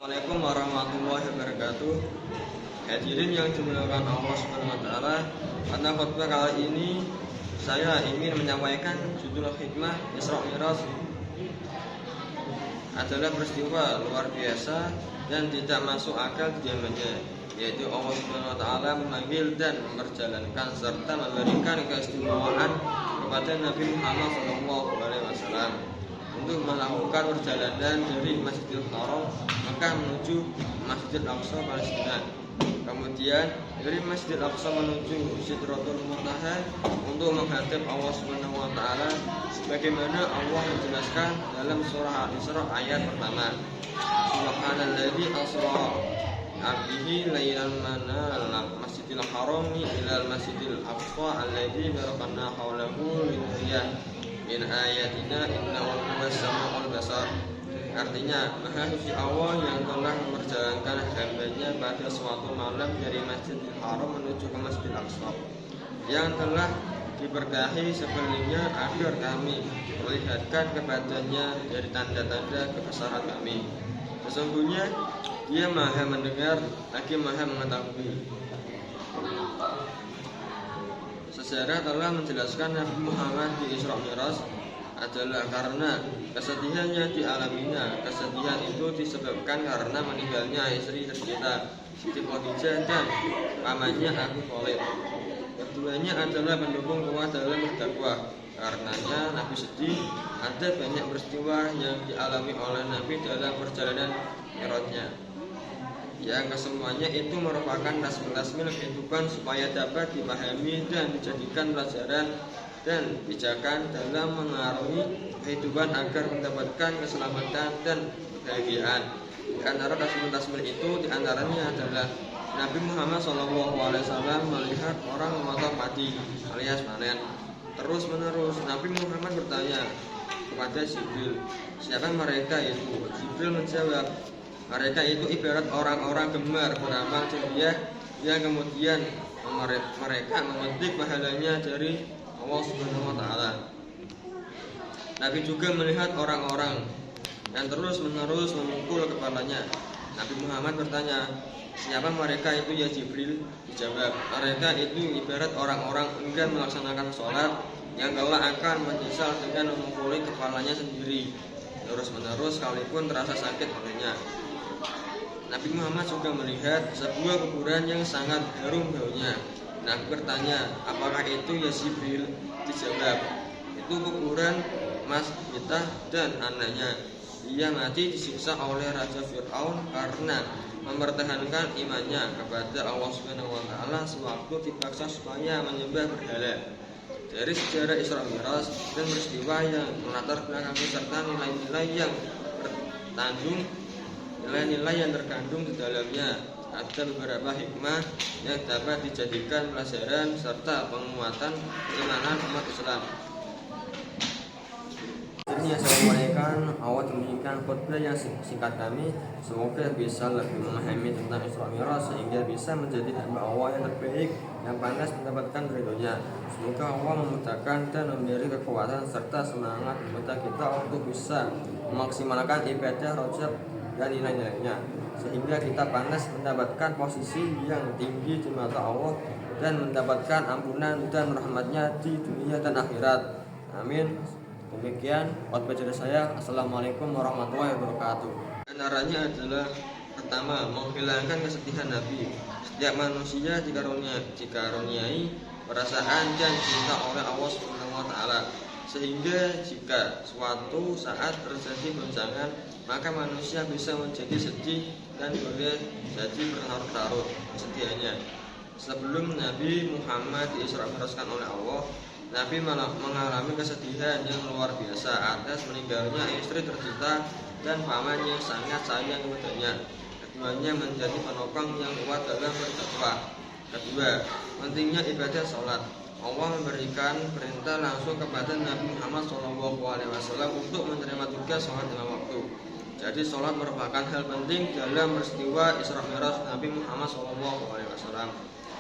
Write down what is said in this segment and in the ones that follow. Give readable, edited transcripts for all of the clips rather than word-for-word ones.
Assalamualaikum warahmatullahi wabarakatuh. Hadirin yang dimuliakan Allah Subhanahu wa taala, pada khutbah kali ini saya ingin menyampaikan judul hikmah Isra Mi'raj adalah peristiwa luar biasa dan tidak masuk akal diamannya, yaitu Allah Subhanahu wa taala memanggil dan memperjalankan serta memberikan keistimewaan kepada Nabi Muhammad SAW untuk melakukan perjalanan dari Masjidil Haram Mekah menuju Masjidil Aqsa Palestina. Kemudian dari Masjidil Aqsa menuju Sidratul Muntaha untuk menghadap Allah Subhanahu wa taala sebagaimana Allah menjelaskan dalam surah Al-Isra ayat pertama. Subhanalladzi asra abdihi lailan manal Masjidil Harami ilal Masjidil Aqsa alladzi barakna haulahu linuriyah min ayatina innahu huwas samiul basar. Artinya, Maha Suci Allah yang telah memperjalankan hambanya pada suatu malam dari Masjidil Haram menuju ke Masjidil Aqsa yang telah diberkahi sebelumnya agar kami melihatkan kepadanya dari tanda-tanda kebesaran kami. Sesungguhnya Dia Maha mendengar lagi Maha mengetahui. Sejarah telah menjelaskan Nabi Muhammad di Isra Mi'raj adalah karena kesedihan yang dialaminya. Kesedihan itu disebabkan karena meninggalnya istri tercinta Siti Khadijah dan pamannya Abu Thalib. Keduanya adalah pendukung kuat dalam berdakwah. Karenanya Nabi sedih. Ada banyak peristiwa yang dialami oleh Nabi dalam perjalanan Mi'rajnya, yang kesemuanya itu merupakan tasmil kehidupan supaya dapat dipahami dan dijadikan pelajaran dan pijakan dalam mengaruhi kehidupan agar mendapatkan keselamatan dan kebahagiaan. Di antara tasmil itu diantaranya adalah Nabi Muhammad SAW melihat orang memotong padi alias panen. Terus menerus Nabi Muhammad bertanya kepada Jibril, siapa mereka itu? Jibril menjawab, mereka itu ibarat orang-orang gemar beramal ceria yang kemudian mereka memetik pahalanya dari Allah Subhanahu wa taala. Nabi juga melihat orang-orang yang terus-menerus memukul kepalanya. Nabi Muhammad bertanya, siapa mereka itu ya Jibril? Dijawab, mereka itu ibarat orang-orang enggan melaksanakan sholat yang kelak akan menyesal dengan memukuli kepalanya sendiri terus-menerus sekalipun terasa sakit olehnya. Nabi Muhammad juga melihat sebuah kuburan yang sangat harum baunya. Nabi bertanya, apakah itu ya Jibril? Dijawab, itu kuburan Mas Mitah dan anaknya. Ia mati disiksa oleh Raja Fir'aun karena mempertahankan imannya kepada Allah Subhanahu wa taala sewaktu dipaksa supaya menyembah berhala. Dari sejarah Isra Mi'raj dan peristiwa yang melatar belakangi serta nilai-nilai yang terkandung di dalamnya, ada beberapa hikmah yang dapat dijadikan pelajaran serta penguatan keimanan umat Islam. Jadi yang saya sampaikan awal demikian khutbah yang singkat kami, semoga bisa lebih memahami tentang Isra Mi'raj sehingga bisa menjadi hamba Allah yang terbaik yang pantas mendapatkan ridhonya. Semoga Allah memudahkan dan memberi kekuatan serta semangat kepada kita untuk bisa memaksimalkan ibadah Rajab dan nilai-nilainya, sehingga kita pantas mendapatkan posisi yang tinggi di mata Allah dan mendapatkan ampunan dan rahmatnya di dunia dan akhirat. Amin. Demikian khutbah dari saya. Assalamualaikum warahmatullahi wabarakatuh. Antaranya adalah pertama, menghilangkan kesedihan Nabi. Setiap manusia dikaruniai perasaan dan cinta oleh Allah Subhanahu wa taala, sehingga jika suatu saat terjadi goncangan, maka manusia bisa menjadi sedih dan boleh jadi berlarut-larut kesedihannya. Sebelum Nabi Muhammad diisra mi'rajkan oleh Allah, Nabi mengalami kesedihan yang luar biasa atas meninggalnya istri tercinta dan paman yang sangat sayang kepadanya. Keduanya menjadi penopang yang kuat dalam berdakwah. Kedua, pentingnya ibadah sholat. Allah memberikan perintah langsung kepada Nabi Muhammad SAW untuk menerima tugas sholat lima waktu. Jadi sholat merupakan hal penting dalam peristiwa Isra Mi'raj Nabi Muhammad SAW.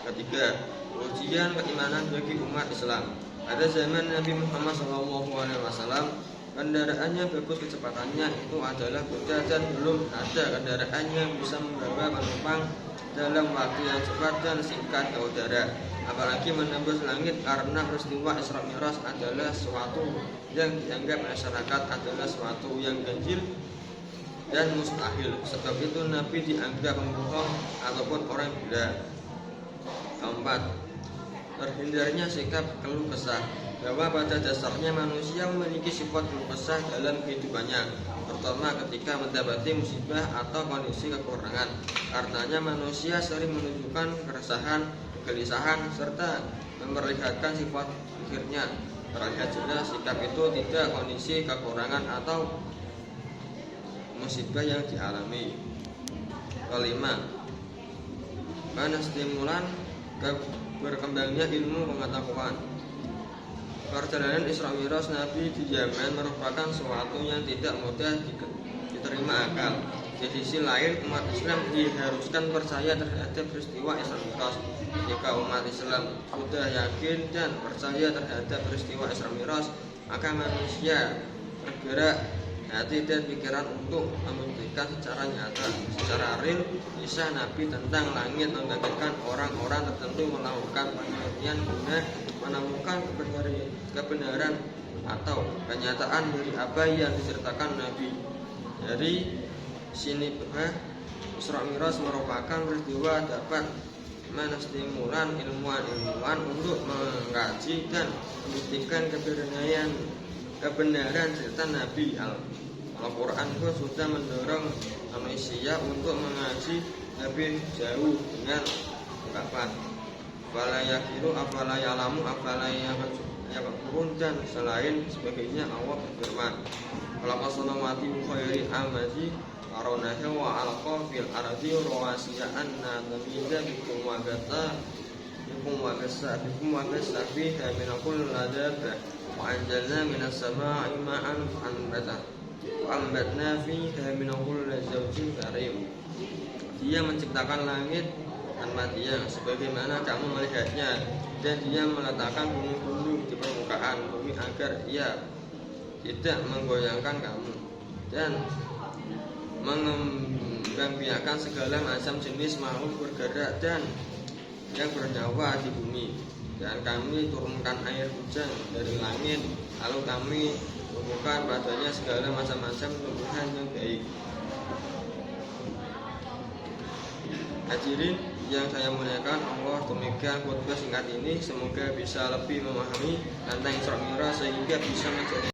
Ketiga, ujian keimanan bagi umat Islam. Pada zaman Nabi Muhammad SAW, kendaraannya bagus kecepatannya itu adalah kuda dan belum ada kendaraan yang bisa membawa penumpang dalam waktu yang cepat dan singkat ke udara, apalagi menembus langit, karena peristiwa Isra Mi'raj adalah suatu yang dianggap masyarakat adalah suatu yang ganjil dan mustahil. Sebab itu Nabi dianggap pembohong ataupun orang gila. Keempat, terhindarnya sikap keluh kesah, bahwa pada dasarnya manusia memiliki sifat keluh kesah dalam kehidupannya, terutama ketika mendapati musibah atau kondisi kekurangan. Karenanya manusia sering menunjukkan keresahan, kegelisahan, serta memperlihatkan sifat pikirnya. Terlihat jelas sikap itu tidak kondisi kekurangan atau musibah yang dialami. Kelima, karena stimulan berkembangnya ilmu pengetahuan. Perjalanan Isra Mi'raj Nabi di Yaman merupakan sesuatu yang tidak mudah diterima akal. Di sisi lain, umat Islam diharuskan percaya terhadap peristiwa Isra Mi'raj. Jika umat Islam sudah yakin dan percaya terhadap peristiwa Isra Mi'raj, maka manusia bergerak hati dan pikiran untuk membuktikan secara nyata, secara real, kisah Nabi tentang langit membangkitkan orang-orang tertentu melakukan penelitian guna menemukan kebenaran atau kenyataan dari apa yang diceritakan Nabi. Dari sini bahwa Isra Mi'raj merupakan peristiwa dapat menstimulan ilmuwan untuk mengkaji dan membuktikan kebenaran cerita Nabi. Al-Quran pun sudah mendorong manusia untuk mengaji lebih jauh dengan ungkapan afala yakiru, afala ya'lamu, afala yaqulun, dan selain sebagainya. Allah berfirman, khalaqas samawati wa khairi amati aronaha wa alqa fil ardi rawasiya anna tamida bikum wa gasa fiha min kulli ladab wa anjalna minas sama'i ma'an Wa'ambatna fiha min kulli zawjin karim. Dia menciptakan langit tanpa tiang sebagaimana kamu melihatnya, dan dia meletakkan gunung-gunung di permukaan bumi agar ia tidak menggoyangkan kamu, dan mengembangbiakkan segala macam jenis makhluk bergerak dan yang bernyawa di bumi. Dan kami turunkan air hujan dari langit, lalu kami tumbuhkan padanya segala macam-macam tumbuhan yang baik. Hadirin yang saya muliakan Allah, demikian khutbah singkat ini, semoga bisa lebih memahami tentang Isra Mi'raj sehingga bisa menjadi